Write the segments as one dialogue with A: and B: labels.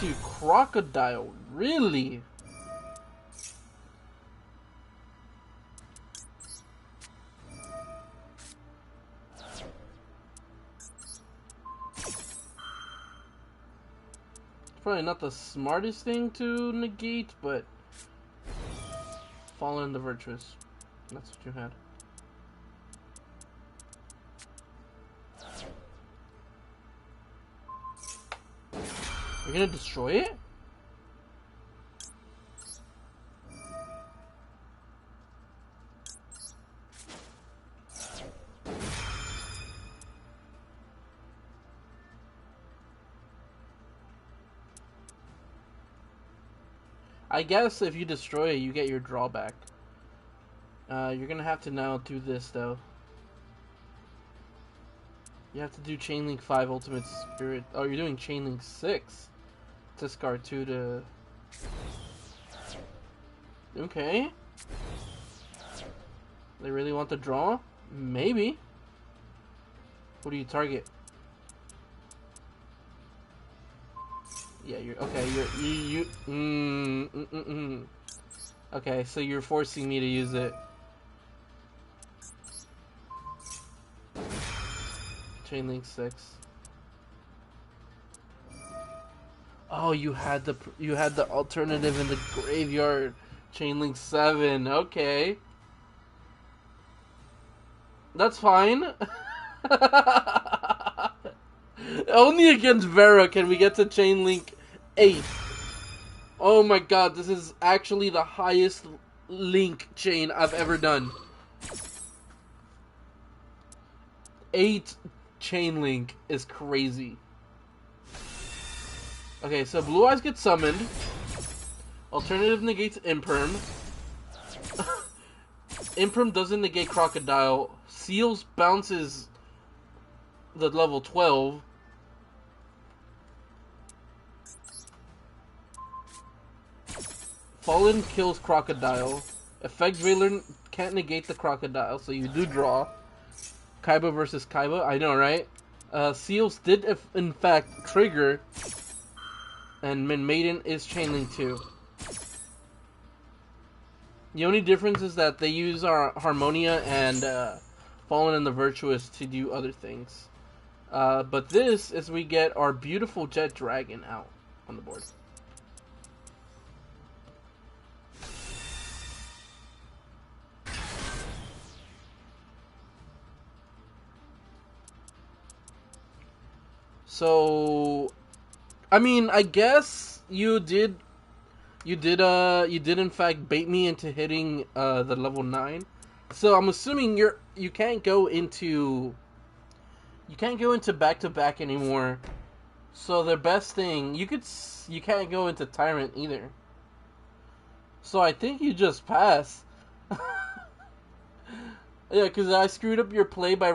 A: into Crocodile. Really? Probably not the smartest thing to negate, but Fallen the Virtuous. That's what you had. You're gonna destroy it? I guess if you destroy it, you get your drawback. You're gonna have to now do this, though. You have to do Chainlink 5 Ultimate Spirit. Oh, you're doing Chainlink 6. Discard 2 to... Okay. They really want the draw? Maybe. What do you target? Yeah, you're... Okay, Okay, so you're forcing me to use it. Chainlink 6. Oh, you had the alternative in the graveyard. Chainlink 7. Okay. That's fine. Only against Vera can we get to Chainlink 8. Oh my god, this is actually the highest link chain I've ever done. 8 Chainlink is crazy. Okay, so Blue Eyes gets summoned. Alternative negates Imperm. Imperm doesn't negate Crocodile. Seals bounces the level 12. Fallen kills Crocodile. Effect Veiler can't negate the Crocodile, so you do draw. Kaiba versus Kaiba, I know, right? Seals did, in fact, trigger. And Min Maiden is Chainlink 2. The only difference is that they use our Harmonia and Fallen and the Virtuous to do other things. But this is we get our beautiful Jet Dragon out on the board. So, I mean, I guess you did in fact bait me into hitting the level 9. So I'm assuming you can't go into back to back anymore. So the best thing you can't go into Tyrant either. So I think you just pass. Yeah, because I screwed up your play by.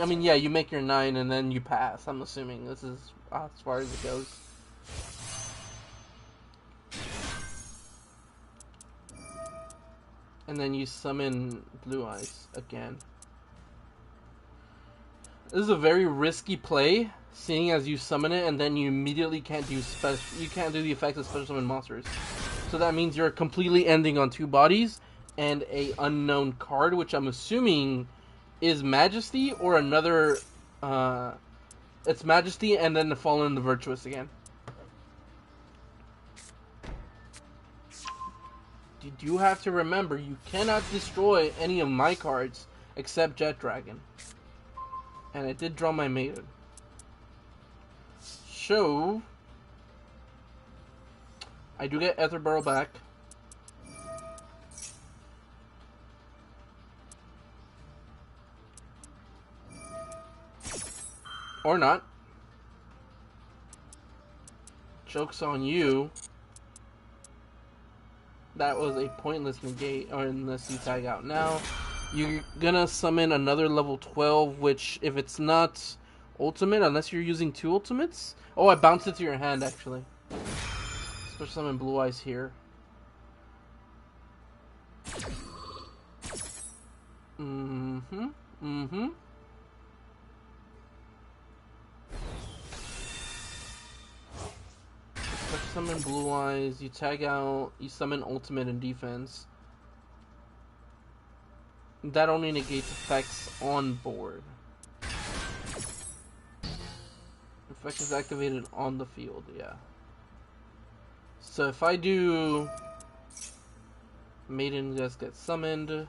A: I mean, yeah, you make your 9 and then you pass. I'm assuming this is as far as it goes. And then you summon Blue Eyes again. This is a very risky play, seeing as you summon it and then you immediately can't do the effects of special summon monsters. So that means you're completely ending on 2 bodies and a unknown card, which I'm assuming is Majesty or another. It's Majesty and then the Fallen and the Virtuous again. You do have to remember, you cannot destroy any of my cards except Jet Dragon. And I did draw my Maiden. So, I do get Ether Barrel back. Or not. Joke's on you. That was a pointless negate, or unless you tag out now. You're gonna summon another level 12, which, if it's not ultimate, unless you're using 2 ultimates. Oh, I bounced it to your hand, actually. Special summon Blue Eyes here. Special summon Blue Eyes, you tag out, you summon Ultimate and Defense. That only negates effects on board. Effect is activated on the field, yeah. So if I do Maiden just gets summoned,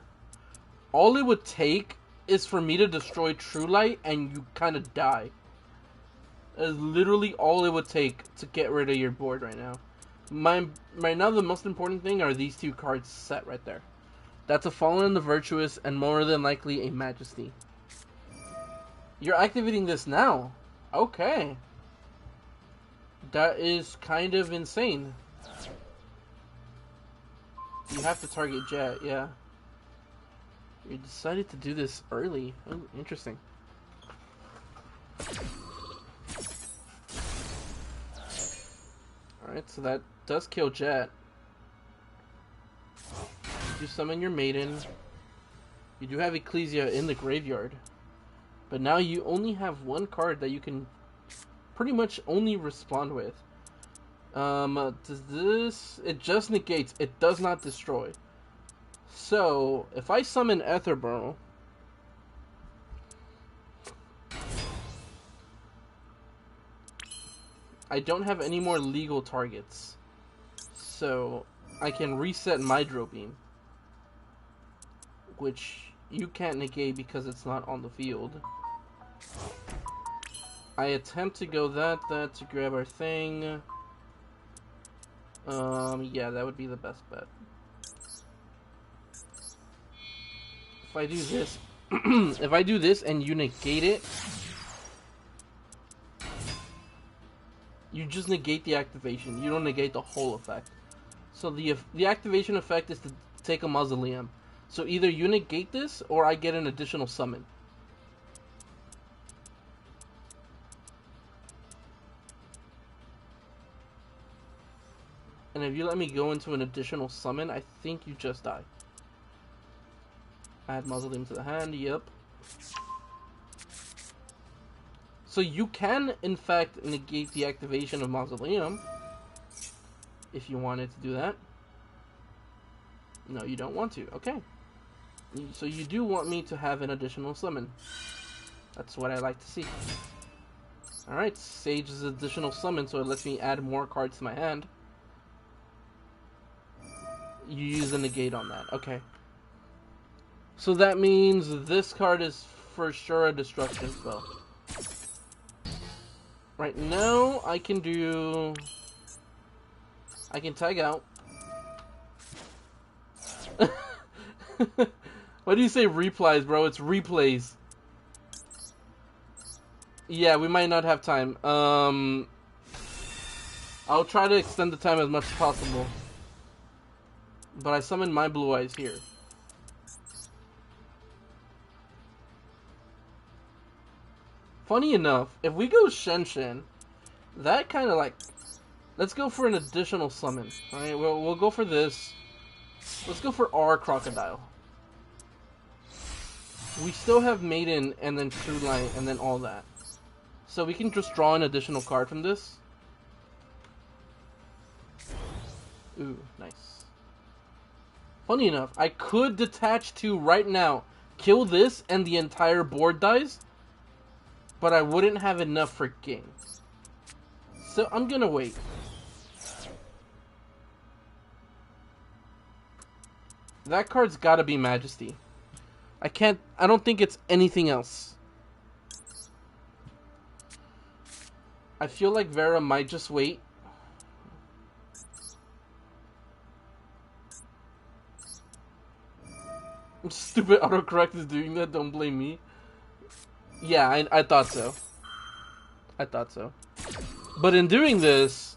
A: all it would take is for me to destroy True Light and you kind of die. That is literally all it would take to get rid of your board right now. Right now the most important thing are these two cards set right there. That's a Fallen and the Virtuous, and more than likely a Majesty. You're activating this now. Okay. That is kind of insane. You have to target Jet, yeah. You decided to do this early. Oh, interesting. Alright, so that does kill Jet. You summon your Maiden. You do have Ecclesia in the graveyard. But now you only have one card that you can pretty much only respond with. Does this... It just negates. It does not destroy. So, if I summon Etherburl... I don't have any more legal targets. So, I can reset my Hydro Beam. Which you can't negate because it's not on the field. I attempt to go that to grab our thing. Yeah, that would be the best bet. If I do this, if I do this and you negate it, you just negate the activation. You don't negate the whole effect. So the activation effect is to take a Mausoleum. So either you negate this, or I get an additional summon. And if you let me go into an additional summon, I think you just die. Add Mausoleum to the hand, yep. So you can, in fact, negate the activation of Mausoleum. If you wanted to do that. No, you don't want to. Okay. So you do want me to have an additional summon. That's what I like to see. Alright, Sage is additional summon, so it lets me add more cards to my hand. You use a negate on that. Okay. So that means this card is for sure a destruction spell. Right now, I can tag out. Why do you say replies, bro? It's replays. Yeah, we might not have time. I'll try to extend the time as much as possible. But I summoned my Blue Eyes here. Funny enough, if we go Shen, that kind of like... Let's go for an additional summon. Alright, we'll go for this. Let's go for our Crocodile. We still have Maiden and then True Light and then all that. So we can just draw an additional card from this. Ooh, nice. Funny enough, I could detach 2 right now, kill this, and the entire board dies. But I wouldn't have enough for game. So I'm gonna wait. That card's gotta be Majesty. I don't think it's anything else. I feel like Vera might just wait. Stupid autocorrect is doing that, don't blame me. Yeah, I thought so. I thought so. But in doing this,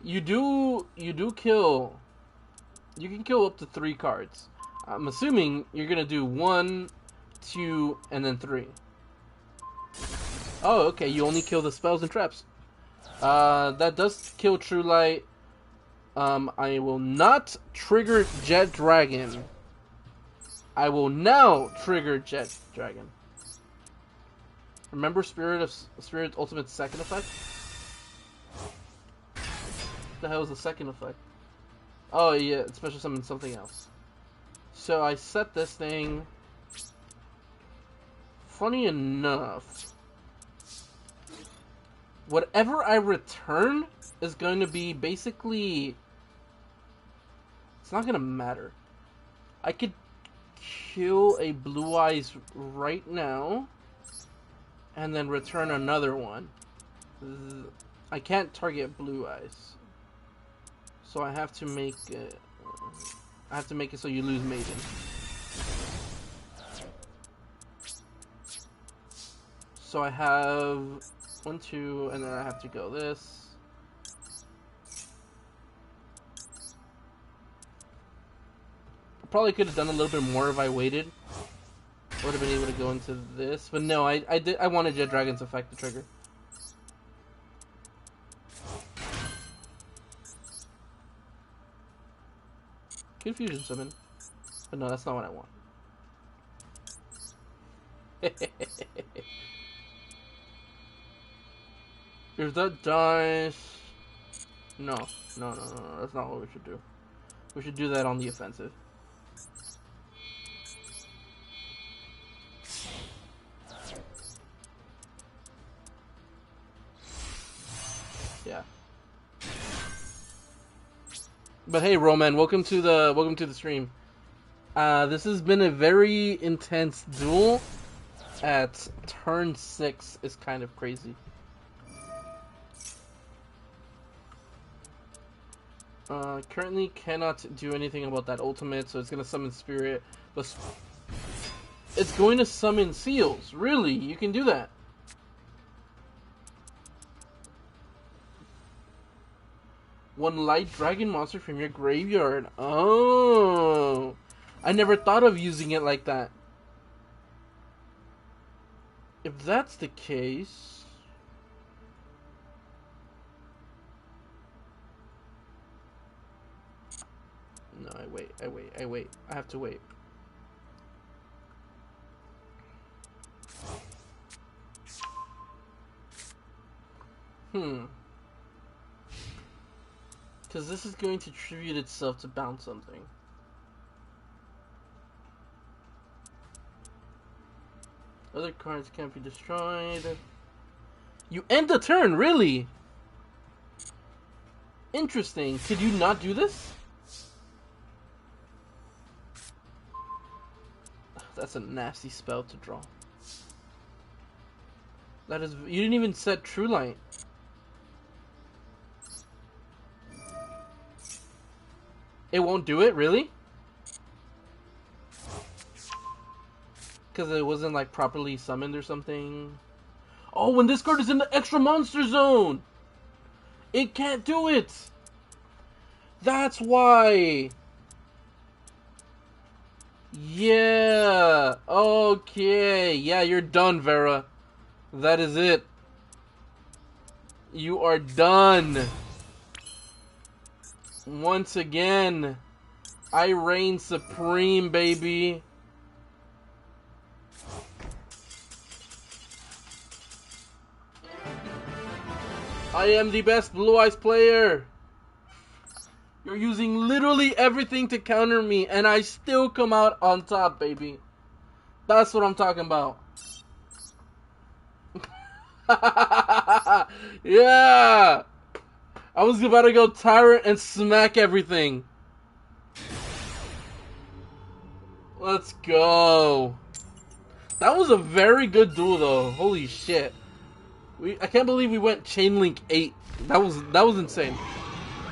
A: you kill... You can kill up to 3 cards. I'm assuming you're gonna do 1, 2, and then 3. Oh, okay, you only kill the spells and traps. That does kill True Light. I will not trigger Jet Dragon. I will now trigger Jet Dragon. Remember Spirit Ultimate's second effect? The hell is the second effect? Oh yeah, it's special summon something else. So I set this thing. Funny enough, whatever I return is going to be basically... It's not going to matter. I could kill a Blue Eyes right now and then return another one. I can't target Blue Eyes. So I have to make it... I have to make it so you lose Maiden. So I have 1, 2, and then I have to go this. Probably could have done a little bit more if I waited. I would have been able to go into this, but no, I wanted Jet Dragon's effect to trigger. Confusion summon, but no, that's not what I want. If that dies... No, that's not what we should do. We should do that on the offensive. Yeah. But hey, Roman, welcome to the stream. This has been a very intense duel. At turn 6 is kind of crazy. Currently cannot do anything about that ultimate, so it's gonna summon Spirit, but it's going to summon Seals. Really, you can do that. One light dragon monster from your graveyard. Oh, I never thought of using it like that. If that's the case... No, I wait. I have to wait. Because this is going to tribute itself to bounce something. Other cards can't be destroyed. You end the turn, really? Interesting. Could you not do this? That's a nasty spell to draw. That is... You didn't even set True Light. It won't do it, really? Because it wasn't like properly summoned or something. Oh, when this card is in the extra monster zone, it can't do it. That's why. Yeah. Okay. Yeah, you're done, Vera. That is it. You are done. Once again, I reign supreme, baby. I am the best Blue Eyes player. You're using literally everything to counter me, and I still come out on top, baby. That's what I'm talking about. Yeah! I was about to go Tyrant and smack everything. Let's go. That was a very good duel, though. Holy shit. I can't believe we went Chain Link 8. That was insane.